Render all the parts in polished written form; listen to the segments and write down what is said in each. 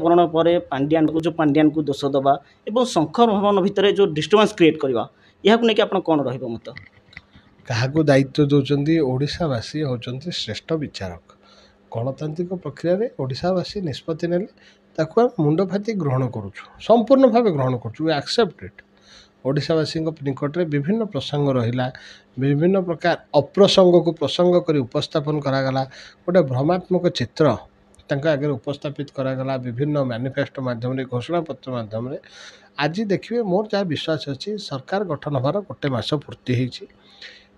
टीकाकरण पर पांड्यान को दोष दबा एवं शंकर भवन भितर जो डिस्टर्बेंस क्रिएट करवा यहाँ नहीं आप कौन रत क्या दायित्व दौरान ओडावासी होती श्रेष्ठ विचारक गणतांत्रिक प्रक्रिया ओडावासी निष्पत्ति ने मुंड फाती ग्रहण करुचु संपूर्ण भाव ग्रहण करुचु एक्सेप्ट इट ओडावासी निकट में विभिन्न प्रसंग रहा विभिन्न प्रकार अप्रसंग को प्रसंग कर उपस्थापन करागला गोटे भ्रमात्मक चित्र आगे उपस्थापित करागला विभिन्न मैनिफेस्टो माध्यम घोषणा पत्र माध्यम आज देखिए मोर जहाँ विश्वास अच्छी सरकार गठन हबार गोटे मास पूर्ति होती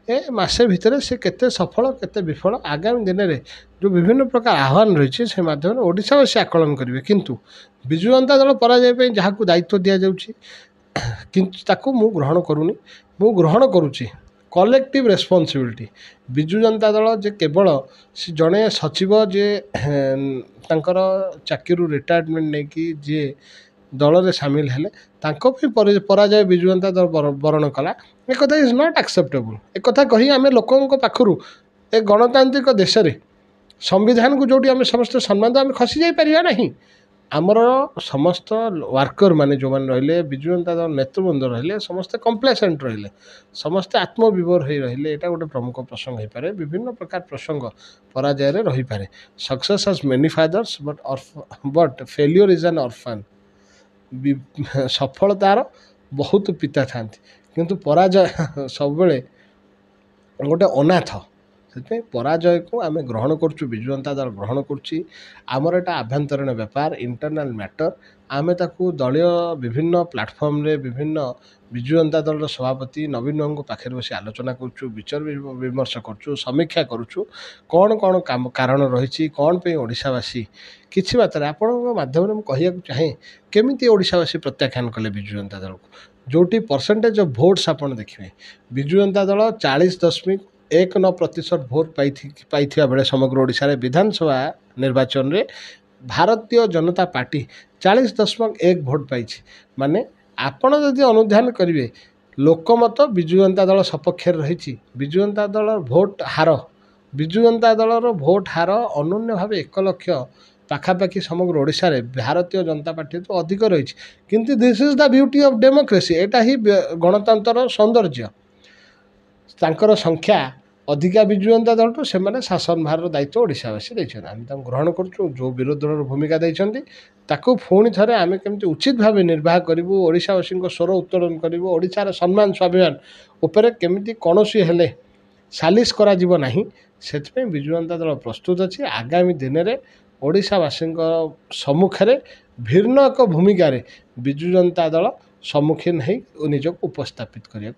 ए मासे भितर से केते सफल केते विफल आगामी दिन में जो विभिन्न प्रकार आह्वान रही से माध्यम ओडावासी आकलन करेंगे किंतु विजु जनता दल पराजय जहाँ को दायित्व दि जाऊँगी किंतु मु ग्रहण करूनी मु ग्रहण करुच्ची कलेक्टिव रेस्पॉन्सिबिलिटी विजु जनता दल जे केवल जड़े सचिव जे तांकर चाकरी रिटायरमेंट नहीं कि जे दल में सामिल हेले पराजय विजु जनता दल बरण कला एक कथा इज नॉट एक्सेप्टेबल एक कथा कही आम लोकों पाखु ए गणतांत्रिक देश में संविधान को जोटी आम समस्त सम्मान आम खसी जाई परिया नहीं आमर समस्त वर्कर माने जो मैंने रहिले विजु जनता दल नेतृवृंद रहिले समस्ते कम्प्लेसेंट रहिले समस्ते आत्मविभोर हो रहिले एटा गोटे प्रमुख प्रसंग हो पारे विभिन्न प्रकार प्रसंग पराजय रही पारे success has many fathers but failure is an orphan सफलतार बहुत पिता था किंतु पराजय सब गोटे अनाथ से पराजय को आम ग्रहण करुँ विजु जनता दल ग्रहण करमर एटा आभ्यंतरीण व्यापार इंटरनल मैटर आम ताकू दलीय विभिन्न प्लाटफर्म रे विभिन्न विजु जनता दल सभापति नवीन बाबू पाखे बस आलोचना करुँ विचार विमर्श करुँ समीक्षा करुँ कौन कौन काम कारण रही कौन पे ओडावासी किसी मात्रा आपण मध्यम कह चाहे केमी ओडावासी प्रत्याख्यान कले विजु जनता दल को जोटी परसेंटेज ऑफ भोट्स आप देखिए विजु जनता दल 40.19% भोट पाई बेले समग्र ओडिशा रे विधानसभा निर्वाचन रे भारतीय जनता पार्टी 40.1 भोट पाई माने आपण जदि अनुध्यान करेंगे लोकमत विजु जनता दल सपक्ष रही विजु जनता दल भोट हार विजु जनता दल भोट हार अनन्य भाव 1 लाख पाखापाखि समग्र ओडिशा रे भारतीय जनता पार्टी तो अधिक रही किंतु this is the beauty of democracy एटा ही गणतंत्र सौंदर्य तांकर संख्या अधिका विजु जनता दल तो से शासन भार दायित्व ओडावासी देखते आम ग्रहण करुँ जो विरोधी दल भूमिका देते पुणी थे आम केमती उचित भाव निर्वाह करूँ ओडावासी स्वर उत्तोलन करूँ ओडार सम्मान स्वाभिमान उपर केमी कौन हेले सालिश करा से विजु जनता दल प्रस्तुत अच्छी आगामी दिन में ओडावासी सम्मुखें भिन्न एक भूमिका विजु जनता दल सम्मुखीन हो निजक उपस्थापित करने।